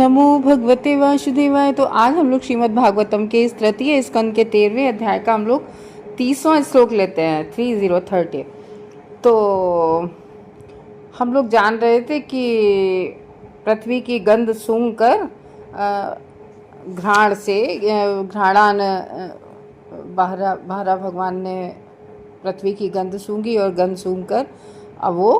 नमो भगवते वासुदेवाय। तो आज हम लोग श्रीमद् भागवतम के इस तृतीय स्कंद के 13वें अध्याय का हम लोग 30वां श्लोक लेते हैं 3030। तो हम लोग जान रहे थे कि पृथ्वी की गंध सूंघ कर घ्राण से घ्राणान बारह भगवान ने पृथ्वी की गंध सूंघी और गंध सूंघ कर अब वो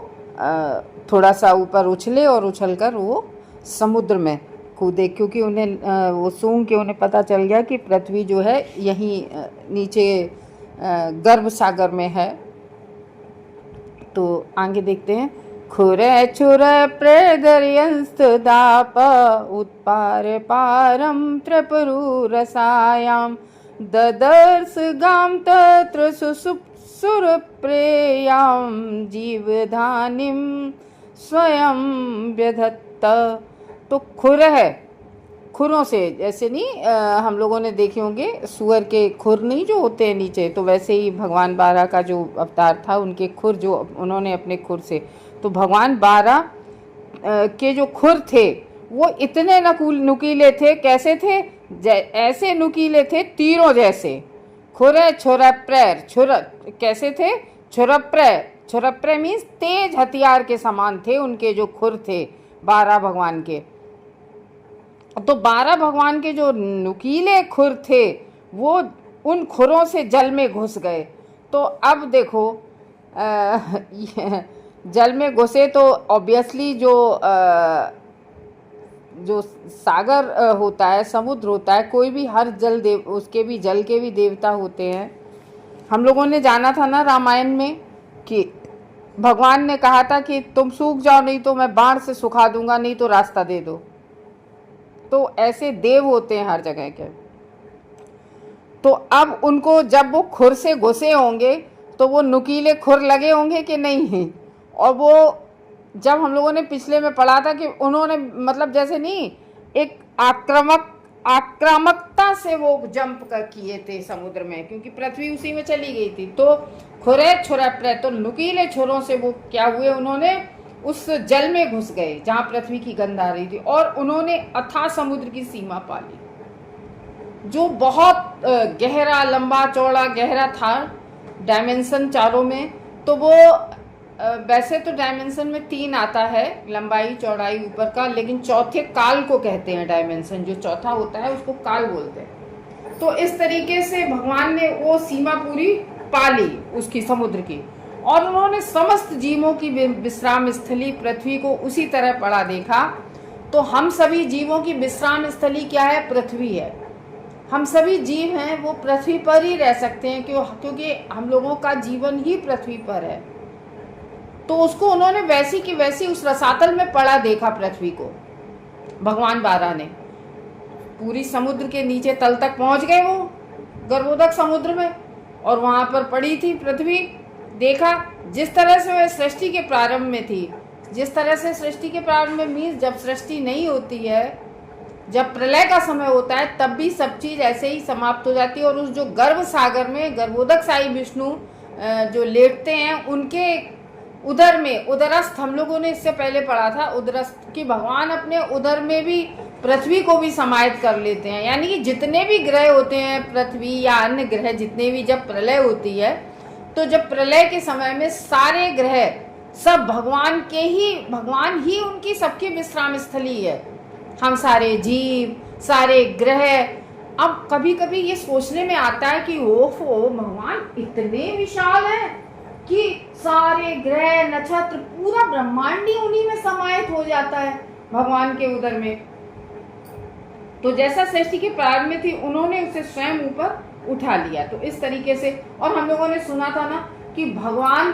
थोड़ा सा ऊपर उछले और उछलकर वो समुद्र में कूदे, क्योंकि उन्हें वो सूंघ के उन्हें पता चल गया कि पृथ्वी जो है यहीं नीचे गर्भ सागर में है। तो आगे देखते हैं। खुरे छुर प्रेदर्यंस्त दाप उत्पार पारम त्रिपुरु रसायाम ददर्श गाम तत्र सुर प्रेयाम जीवधानिम स्वयं व्यधत्त। तो खुर है, खुरों से, जैसे नहीं हम लोगों ने देखे होंगे सुअर के खुर नहीं जो होते हैं नीचे, तो वैसे ही भगवान बारह का जो अवतार था उनके खुर जो उन्होंने अपने खुर से, तो भगवान बारह के जो खुर थे वो इतने नुकीले थे। कैसे थे? ऐसे नुकीले थे तीरों जैसे। खुरे छुरप्रेर, छुर कैसे थे? छुरप्रेर, छुरप्रे मीन्स तेज हथियार के समान थे उनके जो खुर थे बारह भगवान के। तो बारह भगवान के जो नुकीले खुर थे वो उन खुरों से जल में घुस गए। तो अब देखो जल में घुसे तो ऑब्वियसली जो सागर होता है, समुद्र होता है, कोई भी हर जल देव उसके भी जल के भी देवता होते हैं। हम लोगों ने जाना था ना रामायण में कि भगवान ने कहा था कि तुम सूख जाओ, नहीं तो मैं बाण से सुखा दूंगा, नहीं तो रास्ता दे दो। तो ऐसे देव होते हैं हर जगह के। तो अब उनको जब वो खुर से घुसे होंगे तो वो नुकीले खुर लगे होंगे कि नहीं। और वो जब हम लोगों ने पिछले में पढ़ा था कि उन्होंने मतलब जैसे नहीं एक आक्रामकता से वो जंप कर किए थे समुद्र में, क्योंकि पृथ्वी उसी में चली गई थी। तो खुरे छुरप्रे, तो नुकीले छुरों से वो क्या हुए, उन्होंने उस जल में घुस गए जहां पृथ्वी की गंध आ रही थी और उन्होंने अथाह समुद्र की सीमा पा ली जो बहुत गहरा, लंबा चौड़ा गहरा था, डायमेंशन चारों में। तो वो वैसे तो डायमेंशन में 3 आता है, लंबाई चौड़ाई ऊपर का, लेकिन चौथे काल को कहते हैं डायमेंशन, जो चौथा होता है उसको काल बोलते हैं। तो इस तरीके से भगवान ने वो सीमा पूरी पा ली उसकी, समुद्र की, और उन्होंने समस्त जीवों की विश्राम स्थली पृथ्वी को उसी तरह पड़ा देखा। तो हम सभी जीवों की विश्राम स्थली क्या है? पृथ्वी है। हम सभी जीव हैं वो पृथ्वी पर ही रह सकते हैं, क्योंकि हम लोगों का जीवन ही पृथ्वी पर है। तो उसको उन्होंने वैसी की वैसी उस रसातल में पड़ा देखा पृथ्वी को। भगवान बारह ने पूरी समुद्र के नीचे तल तक पहुंच गए वो गर्भोदक समुद्र में, और वहां पर पड़ी थी पृथ्वी। देखा जिस तरह से वह सृष्टि के प्रारंभ में थी, जिस तरह से सृष्टि के प्रारंभ में मीन्स जब सृष्टि नहीं होती है, जब प्रलय का समय होता है, तब भी सब चीज ऐसे ही समाप्त हो जाती है। और उस जो गर्भ सागर में गर्भोदक साई विष्णु जो लेटते हैं उनके उदर में, उदरस्थ हम लोगों ने इससे पहले पढ़ा था, उदरस्थ की भगवान अपने उदर में भी पृथ्वी को भी समाहित कर लेते हैं। यानी कि जितने भी ग्रह होते हैं, पृथ्वी या अन्य ग्रह जितने भी, जब प्रलय होती है तो जब प्रलय के समय में सारे ग्रह सब भगवान ही उनकी सबकी विश्राम स्थली है। हम सारे जीव, सारे ग्रह। अब कभी कभी ये सोचने में आता है कि ओहो, भगवान इतने विशाल हैं कि सारे ग्रह, नक्षत्र, पूरा ब्रह्मांड ही उन्हीं में समाहित हो जाता है भगवान के उदर में। तो जैसा सृष्टि के प्रारंभ में थी, उन्होंने उसे स्वयं ऊपर उठा लिया। तो इस तरीके से, और हम लोगों ने सुना था ना कि भगवान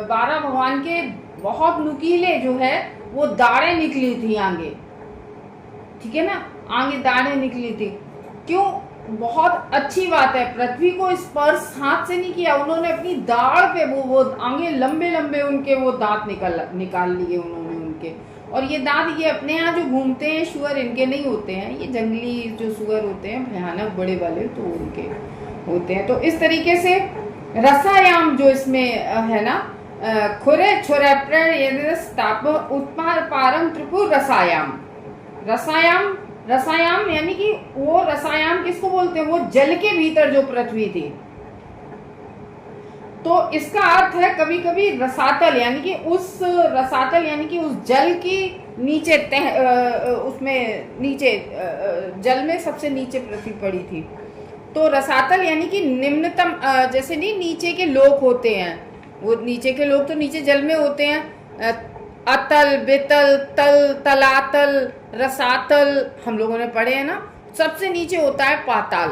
बारह भगवान के बहुत नुकीले जो है वो दाढ़ें निकली थी आगे, ठीक है ना, आगे दाढ़ें निकली थी। क्यों? बहुत अच्छी बात है, पृथ्वी को स्पर्श हाथ से नहीं किया उन्होंने, अपनी दाढ़ पे वो आगे लंबे लंबे उनके वो दांत निकाल लिए उन्होंने उनके। और ये दांत ये अपने यहाँ जो घूमते हैं शुअर, इनके नहीं होते हैं, ये जंगली जो शुअर होते हैं भयानक बड़े वाले, तो उनके होते हैं। तो इस तरीके से रसायाम जो इसमें है ना, खुरे छुरे उत्पार पारम त्रिपुर रसायाम, रसायन, रसायन यानी कि वो रसायन किसको बोलते हैं, वो जल के भीतर जो पृथ्वी थी। तो इसका अर्थ है कभी कभी रसातल, यानी कि उस रसातल यानी कि उस जल की नीचे उसमें नीचे जल में सबसे नीचे पृथ्वी पड़ी थी। तो रसातल यानी कि निम्नतम, जैसे नहीं नीचे के लोक होते हैं, वो नीचे के लोग तो नीचे जल में होते हैं, अतल, बेतल, तल, तलातल, रसातल हम लोगों ने पढ़े हैं ना। सबसे नीचे होता है पाताल,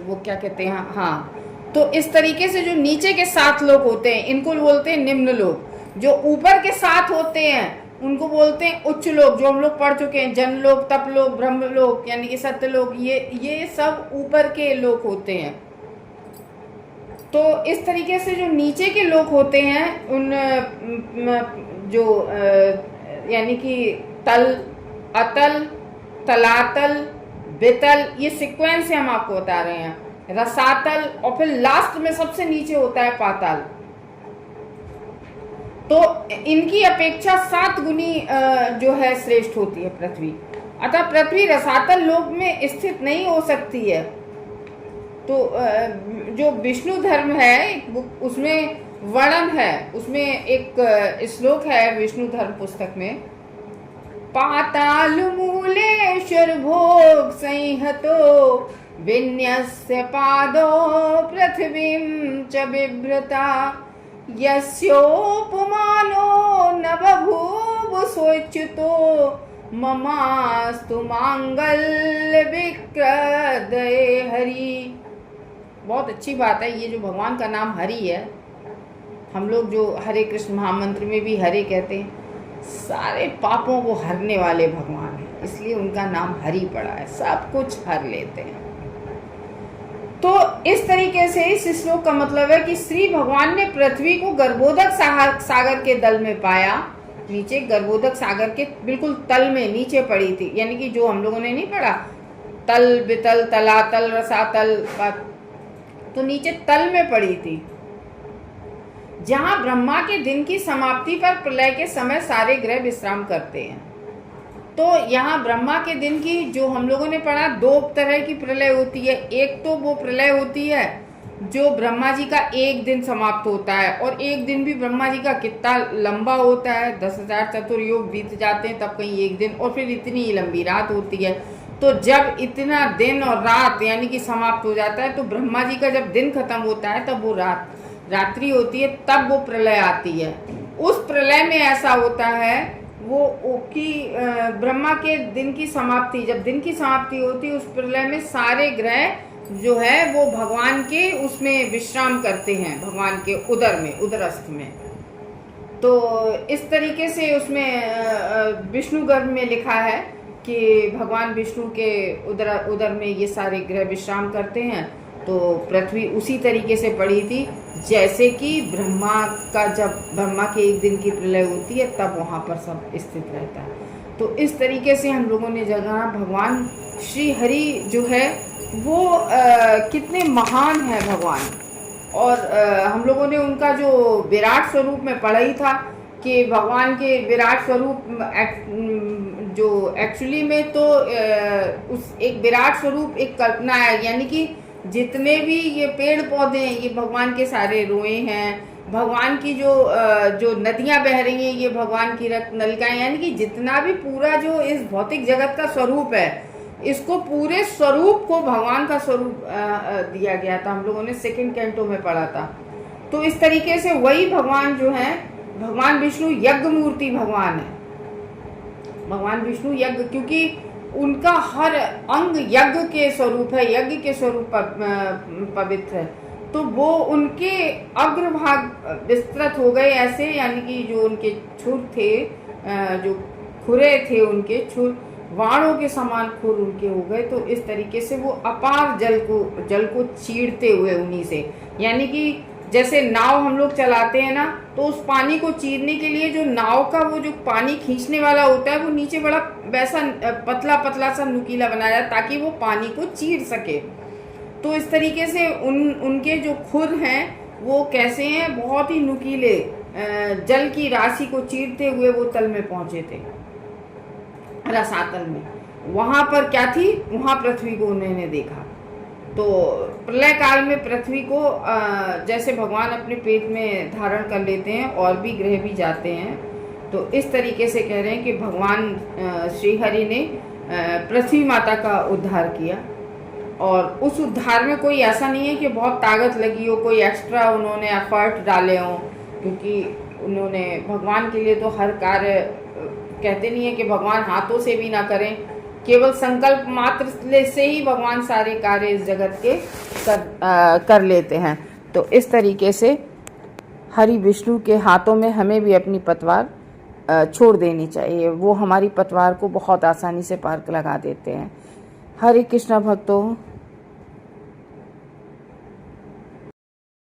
वो क्या कहते हैं, हाँ। तो इस तरीके से जो नीचे के 7 लोग होते हैं इनको बोलते हैं निम्न लोग। जो ऊपर के 7 होते हैं उनको बोलते हैं उच्च लोग, जो हम लोग पढ़ चुके हैं, जन लोग, तप लोग, ब्रह्म लोग यानी कि सत्य लोग, ये सब ऊपर के लोग होते हैं। तो इस तरीके से जो नीचे के लोग होते हैं उन जो यानी कि तल, अतल, तलातल, बेतल, ये सीक्वेंस से हम आपको बता रहे हैं, रसातल, और फिर लास्ट में सबसे नीचे होता है पाताल। तो इनकी अपेक्षा 7 गुनी जो है श्रेष्ठ होती है पृथ्वी। अतः पृथ्वी रसातल लोक में स्थित नहीं हो सकती है। तो जो विष्णु धर्म है उसमें वर्णन है, उसमें एक श्लोक है विष्णु धर्म पुस्तक में, पाताल मूलेश्वर भोग संहतो विन्यस्य पादो पृथ्वीं च बिभ्रता यस्योपमानो न बभूव सोच्युतो ममास्तु मांगल्य विक्रदये हरि। बहुत अच्छी बात है, ये जो भगवान का नाम हरि है, हम लोग जो हरे कृष्ण महामंत्र में भी हरे कहते हैं, सारे पापों को हरने वाले भगवान हैं, इसलिए उनका नाम हरि पड़ा है, सब कुछ हर लेते हैं। तो इस तरीके से इस श्लोक का मतलब है कि श्री भगवान ने पृथ्वी को गर्भोदक सागर के दल में पाया, नीचे गर्भोदक सागर के बिल्कुल तल में नीचे पड़ी थी, यानी कि जो हम लोगों ने नहीं पढ़ा तल, बितल, तलातल, रसातल, तो नीचे तल में पड़ी थी, जहां ब्रह्मा के दिन की समाप्ति पर प्रलय के समय सारे ग्रह विश्राम करते हैं। तो यहाँ ब्रह्मा के दिन की जो हम लोगों ने पढ़ा 2 तरह की प्रलय होती है। एक तो वो प्रलय होती है जो ब्रह्मा जी का एक दिन समाप्त होता है, और एक दिन भी ब्रह्मा जी का कितना लंबा होता है, 10,000 चतुर्युग बीत जाते हैं तब कहीं एक दिन, और फिर इतनी लंबी रात होती है। तो जब इतना दिन और रात यानी कि समाप्त हो जाता है, तो ब्रह्मा जी का जब दिन खत्म होता है तब वो रात्रि होती है, तब वो प्रलय आती है। उस प्रलय में ऐसा होता है वो कि ब्रह्मा के दिन की समाप्ति, जब दिन की समाप्ति होती है उस प्रलय में सारे ग्रह जो है वो भगवान के उसमें विश्राम करते हैं, भगवान के उदर में, उदरस्थ में। तो इस तरीके से उसमें विष्णु गर्भ में लिखा है कि भगवान विष्णु के उदर में ये सारे ग्रह विश्राम करते हैं। तो पृथ्वी उसी तरीके से पड़ी थी जैसे कि ब्रह्मा का, जब ब्रह्मा के एक दिन की प्रलय होती है तब वहाँ पर सब स्थित रहता है। तो इस तरीके से हम लोगों ने जाना भगवान श्री हरि जो है वो कितने महान है भगवान। और हम लोगों ने उनका जो विराट स्वरूप में पढ़ा ही था कि भगवान के विराट स्वरूप जो एक्चुअली में तो उस एक विराट स्वरूप एक कल्पना है, यानी कि जितने भी ये पेड़ पौधे हैं ये भगवान के सारे रोए हैं, भगवान की जो नदियां बह रही हैं ये भगवान की रक्त नलिकाएं, यानी कि जितना भी पूरा जो इस भौतिक जगत का स्वरूप है, इसको पूरे स्वरूप को भगवान का स्वरूप दिया गया था। हम लोगों ने 2nd कैंटो में पढ़ा था। तो इस तरीके से वही भगवान जो है, भगवान विष्णु यज्ञ मूर्ति भगवान है। भगवान विष्णु यज्ञ, क्योंकि उनका हर अंग यज्ञ के स्वरूप है, यज्ञ के स्वरूप पवित्र है। तो वो उनके अग्रभाग विस्तृत हो गए ऐसे, यानी कि जो उनके छुर थे, जो खुरे थे उनके छुर, वाणों के समान खुर उनके हो गए। तो इस तरीके से वो अपार जल को चीरते हुए उन्हीं से, यानी कि जैसे नाव हम लोग चलाते हैं ना, तो उस पानी को चीरने के लिए जो नाव का वो जो पानी खींचने वाला होता है वो नीचे बड़ा वैसा पतला पतला सा नुकीला बनाया ताकि वो पानी को चीर सके। तो इस तरीके से उनके जो खुर हैं वो कैसे हैं, बहुत ही नुकीले, जल की राशि को चीरते हुए वो तल में पहुंचे थे। रसातल में, वहां पर क्या थी, वहां पृथ्वी को उन्होंने देखा। तो प्रलय काल में पृथ्वी को जैसे भगवान अपने पेट में धारण कर लेते हैं और भी ग्रह भी जाते हैं, तो इस तरीके से कह रहे हैं कि भगवान श्री हरि ने पृथ्वी माता का उद्धार किया। और उस उद्धार में कोई ऐसा नहीं है कि बहुत ताकत लगी हो, कोई एक्स्ट्रा उन्होंने एफर्ट डाले हों, क्योंकि उन्होंने भगवान के लिए तो हर कार्य, कहते नहीं है कि भगवान हाथों से भी ना करें, केवल संकल्प मात्र से ही भगवान सारे कार्य इस जगत के कर लेते हैं। तो इस तरीके से हरि विष्णु के हाथों में हमें भी अपनी पतवार छोड़ देनी चाहिए। वो हमारी पतवार को बहुत आसानी से पार लगा देते हैं। हरे कृष्णा भक्तों।